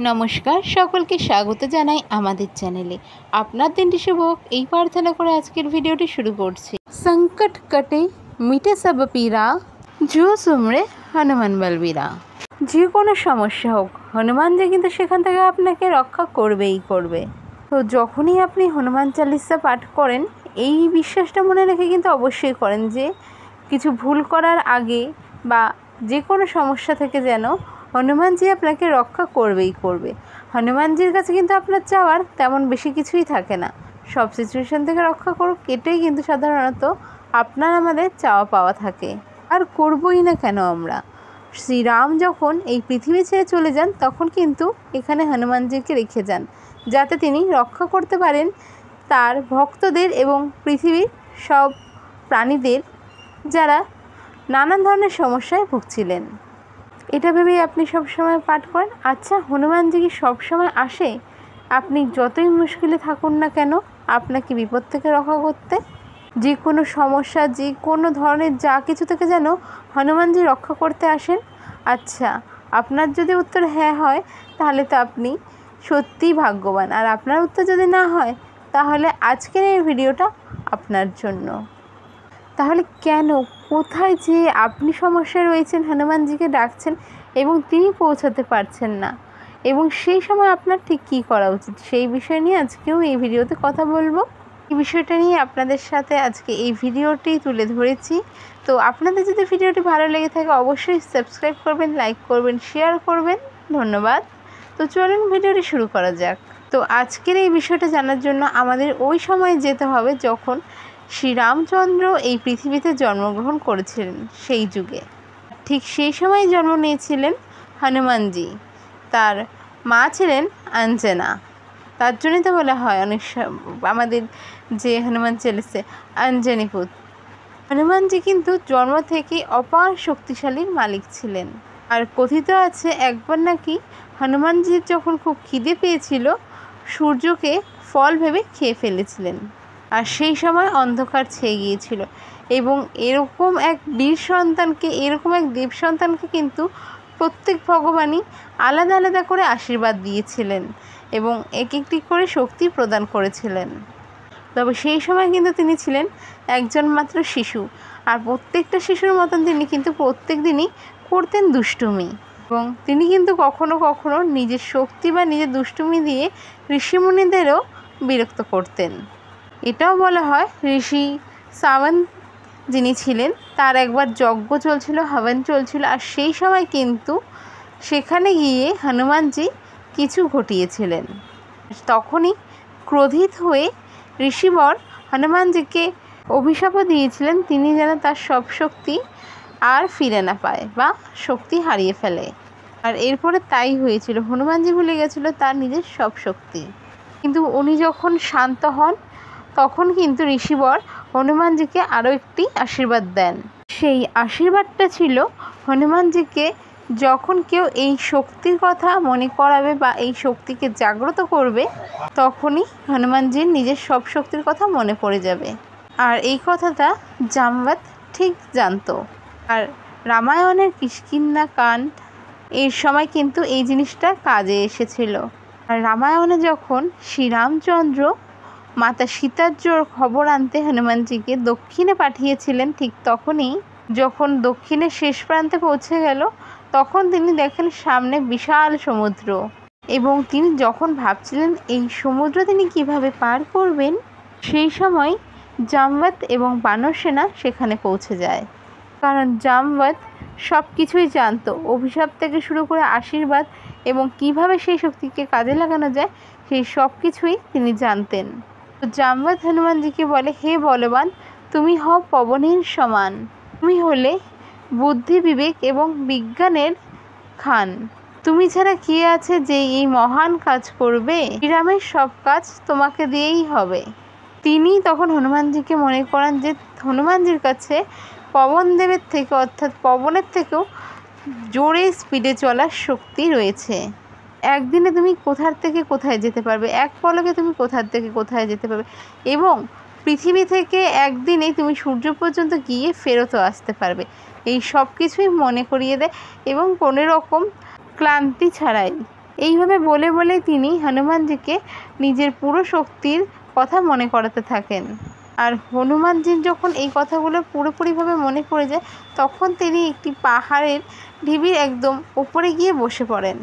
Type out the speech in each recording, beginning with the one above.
নমস্কার, সকলকে স্বাগত জানাই আমাদের চ্যানেলে। আপনার দিনটি শুভ হোক এই প্রার্থনা করে আজকের ভিডিওটি শুরু করছি। সংকট কাটে মিটে সব পীরা, जो सुमरे হনুমান বলবীরা। যে কোনো সমস্যা হোক, হনুমান যে কিন্তু সেখান থেকে আপনাকে রক্ষা করবেই করবে। তো যখনই আপনি হনুমান চালিসা পাঠ করেন, এই বিশ্বাসটা মনে রেখে কিন্তু অবশ্যই করেন যে কিছু ভুল করার আগে বা যে কোনো সমস্যা থেকে যেন হনুমানজি আপনাকে রক্ষা করবেই করবে। হনুমানজির কাছে কিন্তু আপনার চাওয়ার তেমন বেশি কিছুই থাকে না, সব সিচুয়েশন থেকে রক্ষা করুক এটাই কিন্তু সাধারণত আপনার আমাদের চাওয়া পাওয়া থাকে। আর করবই না কেন আমরা? শ্রীরাম যখন এই পৃথিবী ছেড়ে চলে যান তখন কিন্তু এখানে হনুমানজিকে রেখে যান, যাতে তিনি রক্ষা করতে পারেন তার ভক্তদের এবং পৃথিবীর সব প্রাণীদের যারা নানান ধরনের সমস্যায় ভুগছিলেন। এটা ভেবেই আপনি সবসময় পাঠ করেন। আচ্ছা, হনুমানজি কি সবসময় আসে আপনি যতই মুশকিলে থাকুন না কেন আপনাকে বিপদ থেকে রক্ষা করতে? যে কোনো সমস্যা, যে কোনো ধরনের যা কিছু থেকে যেন হনুমানজি রক্ষা করতে আসেন? আচ্ছা, আপনার যদি উত্তর হ্যাঁ হয় তাহলে তো আপনি সত্যিই ভাগ্যবান, আর আপনার উত্তর যদি না হয় তাহলে আজকের এই ভিডিওটা আপনার জন্য। তাহলে কেন, কোথায় যে আপনি সমস্যায় রয়েছেন, হনুমানজিকে ডাকছেন এবং তিনি পৌঁছাতে পারছেন না, এবং সেই সময় আপনার ঠিক কী করা উচিত, সেই বিষয় নিয়ে আজকেও এই ভিডিওতে কথা বলবো। এই বিষয়টা নিয়ে আপনাদের সাথে আজকে এই ভিডিওটি তুলে ধরেছি। তো আপনাদের যদি ভিডিওটি ভালো লেগে থাকে অবশ্যই সাবস্ক্রাইব করবেন, লাইক করবেন, শেয়ার করবেন। ধন্যবাদ। তো চলুন ভিডিওটি শুরু করা যাক। তো আজকের এই বিষয়টা জানার জন্য আমাদের ওই সময়ে যেতে হবে যখন শ্রীরামচন্দ্র এই পৃথিবীতে জন্মগ্রহণ করেছিলেন, সেই যুগে। ঠিক সেই সময় জন্ম নিয়েছিলেন হনুমানজি। তার মা ছিলেন অঞ্জনা, তার জন্যই তো বলা হয় অনেক আমাদের যে হনুমান চালিসা অঞ্জনীপুত। হনুমানজি কিন্তু জন্ম থেকেই অপার শক্তিশালীর মালিক ছিলেন। আর কথিত আছে একবার নাকি হনুমানজির যখন খুব খিদে পেয়েছিল সূর্যকে ফল ভেবে খেয়ে ফেলেছিলেন, আর সেই সময় অন্ধকার ছেয়ে গিয়েছিল এবং এরকম এক বীর সন্তানকে, এরকম এক দেব সন্তানকে কিন্তু প্রত্যেক ভগবানই আলাদা আলাদা করে আশীর্বাদ দিয়েছিলেন এবং এক একটি করে শক্তি প্রদান করেছিলেন। তবে সেই সময় কিন্তু তিনি ছিলেন একজন মাত্র শিশু, আর প্রত্যেকটা শিশুর মতন তিনি কিন্তু প্রত্যেক দিনই করতেন দুষ্টুমি, এবং তিনি কিন্তু কখনো কখনো নিজের শক্তি বা নিজের দুষ্টুমি দিয়ে ঋষিমুনিদেরও বিরক্ত করতেন। এটাও বলা হয় ঋষি সাবন্ত যিনি ছিলেন তার একবার যজ্ঞ চলছিল, হবন চলছিল, আর সেই সময় কিন্তু সেখানে গিয়ে হনুমানজি কিছু ঘটিয়েছিলেন। তখনই ক্রোধিত হয়ে ঋষিবর হনুমানজিকে অভিশাপও দিয়েছিলেন তিনি যেন তার সব শক্তি আর ফিরে না পায় বা শক্তি হারিয়ে ফেলে। আর এরপরে তাই হয়েছিল, হনুমানজি ভুলে গেছিল তার নিজের সব শক্তি। কিন্তু উনি যখন শান্ত হন তখন কিন্তু ঋষিবর হনুমানজিকে আরও একটি আশীর্বাদ দেন। সেই আশীর্বাদটা ছিল হনুমানজিকে যখন কেউ এই শক্তির কথা মনে করাবে বা এই শক্তিকে জাগ্রত করবে তখনই হনুমানজির নিজের সব শক্তির কথা মনে পড়ে যাবে। আর এই কথাটা জামবত ঠিক জানতো। আর রামায়ণের কিষ্কিন্ধ্যা কাণ্ড এর সময় কিন্তু এই জিনিসটা কাজে এসেছিল। আর রামায়ণে যখন শ্রীরামচন্দ্র মাতা সীতার জোর খবর আনতে হনুমানজিকে দক্ষিণে পাঠিয়েছিলেন, ঠিক তখনই যখন দক্ষিণের শেষ প্রান্তে পৌঁছে গেল তখন তিনি দেখেন সামনে বিশাল সমুদ্র, এবং তিনি যখন ভাবছিলেন এই সমুদ্র তিনি কিভাবে পার করবেন, সেই সময় জামবত এবং বানর সেনা সেখানে পৌঁছে যায়। কারণ জামবত সব কিছুই জানতো, অভিশাপ থেকে শুরু করে আশীর্বাদ এবং কিভাবে সেই শক্তিকে কাজে লাগানো যায় সেই সব কিছুই তিনি জানতেন। তো জামবত হনুমানজিকে বলে, হে বলবান, তুমি হও পবনের সমান, তুমি হলে বুদ্ধি, বিবেক এবং বিজ্ঞানের খান, তুমি ছাড়া কে আছে যে এই মহান কাজ করবে? শ্রীরামের সব কাজ তোমাকে দিয়েই হবে। তিনি তখন হনুমানজিকে মনে করান যে হনুমানজির কাছে পবনদেবের থেকে, অর্থাৎ পবনের থেকেও জোরে স্পিডে চলার শক্তি রয়েছে। একদিনে তুমি কোথার থেকে কোথায় যেতে পারবে, এক পলকে তুমি কোথার থেকে কোথায় যেতে পারবে, এবং পৃথিবী থেকে একদিনে তুমি সূর্য পর্যন্ত গিয়ে ফেরতও আসতে পারবে। এই সব কিছুই মনে করিয়ে দেয় এবং কোনো রকম ক্লান্তি ছাড়াই এইভাবে বলে বলে তিনি হনুমানজিকে নিজের পুরো শক্তির কথা মনে করাতে থাকেন। আর হনুমানজির যখন এই কথাগুলো পুরোপুরিভাবে মনে পড়ে যায় তখন তিনি একটি পাহাড়ের ঢিবির একদম উপরে গিয়ে বসে পড়েন।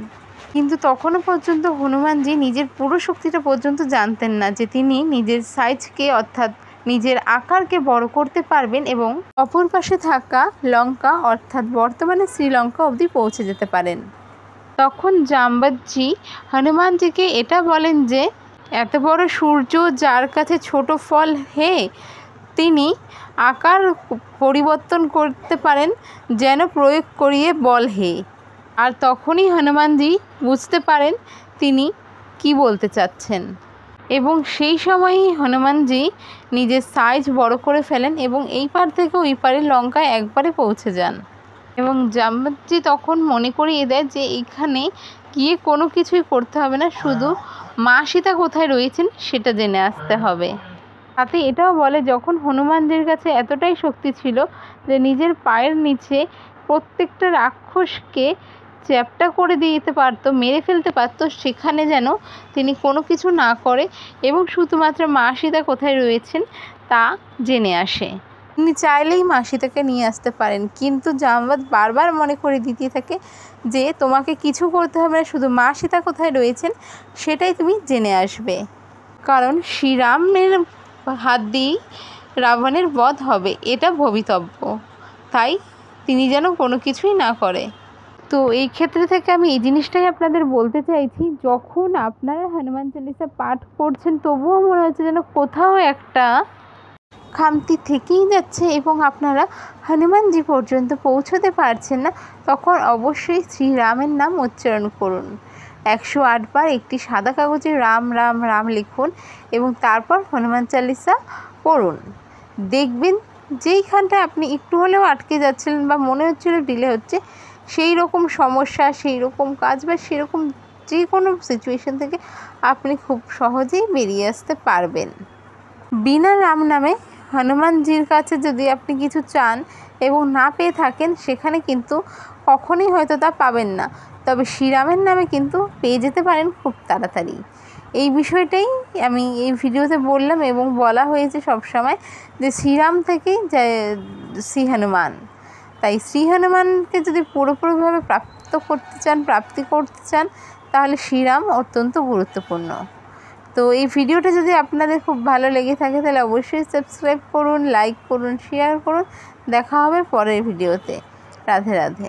কিন্তু তখনও পর্যন্ত হনুমানজি নিজের পুরো শক্তিটা পর্যন্ত জানতেন না যে তিনি নিজের সাইজকে অর্থাৎ নিজের আকারকে বড় করতে পারবেন এবং অপর পাশে থাকা লঙ্কা অর্থাৎ বর্তমানে শ্রীলঙ্কা অবধি পৌঁছে যেতে পারেন। তখন জাম্বতজি হনুমানজিকে এটা বলেন যে এত বড় সূর্য যার কাছে ছোট ফল হে, তিনি আকার পরিবর্তন করতে পারেন যেন প্রয়োগ করিয়ে বল হে। আর তখনই হনুমানজি বুঝতে পারেন তিনি কি বলতে চাচ্ছেন এবং সেই সময়ই হনুমানজি নিজের সাইজ বড় করে ফেলেন এবং এই পার থেকে ওই পারে লঙ্কায় একবারে পৌঁছে যান। এবং জাম্বতজি তখন মনে করিয়ে দেয় যে এখানে গিয়ে কোনো কিছুই করতে হবে না, শুধু মা সীতা কোথায় রয়েছেন সেটা জেনে আসতে হবে। সাথে এটাও বলে যখন হনুমানজির কাছে এতটাই শক্তি ছিল যে নিজের পায়ের নিচে প্রত্যেকটা রাক্ষসকে চ্যাপ্টা করে দিতে পারতো, মেরে ফেলতে পারতো, সেখানে যেন তিনি কোনো কিছু না করে এবং শুধুমাত্র মা সীতা কোথায় রয়েছেন তা জেনে আসে। তিনি চাইলেই মা সীতাকে নিয়ে আসতে পারেন, কিন্তু জাম্বত বারবার মনে করে দিতে থাকে যে তোমাকে কিছু করতে হবে না, শুধু মা সীতা কোথায় রয়েছেন সেটাই তুমি জেনে আসবে, কারণ শ্রীরামের হাত দিয়েই রাবণের বধ হবে এটা ভবিতব্য, তাই তিনি যেন কোনো কিছুই না করে। তো এই ক্ষেত্রে থেকে আমি এই জিনিসটাই আপনাদের বলতে চাইছি, যখন আপনারা হনুমান চালিসা পাঠ করছেন তবুও মনে হচ্ছে যেন কোথাও একটা খামতি থেকেই যাচ্ছে এবং আপনারা হনুমানজি পর্যন্ত পৌঁছতে পারছেন না, তখন অবশ্যই শ্রীরামের নাম উচ্চারণ করুন। 108 বার একটি সাদা কাগজে রাম রাম রাম লিখুন এবং তারপর হনুমান চালিসা পড়ুন। দেখবেন যেইখানটায় আপনি একটু হলেও আটকে যাচ্ছিলেন বা মনে হচ্ছিল ডিলে হচ্ছে, সেই রকম সমস্যা, সেই রকম কাজ বা সেরকম যে কোনো সিচুয়েশন থেকে আপনি খুব সহজেই বেরিয়ে আসতে পারবেন। বিনা রাম নামে হনুমানজির কাছে যদি আপনি কিছু চান এবং না পেয়ে থাকেন সেখানে কিন্তু কখনোই হয়তো তা পাবেন না, তবে শ্রীরামের নামে কিন্তু পেয়ে যেতে পারেন খুব তাড়াতাড়ি। এই বিষয়টাই আমি এই ভিডিওতে বললাম এবং বলা হয়েছে সবসময় যে শ্রীরাম থেকেই শ্রী হনুমান, তাই শ্রী হনুমানকে যদি পুরোপুরিভাবে প্রাপ্তি করতে চান তাহলে শ্রীরাম অত্যন্ত গুরুত্বপূর্ণ। তো এই ভিডিওটা যদি আপনাদের খুব ভালো লেগে থাকে তাহলে অবশ্যই সাবস্ক্রাইব করুন, লাইক করুন, শেয়ার করুন। দেখা হবে পরের ভিডিওতে। রাধে রাধে।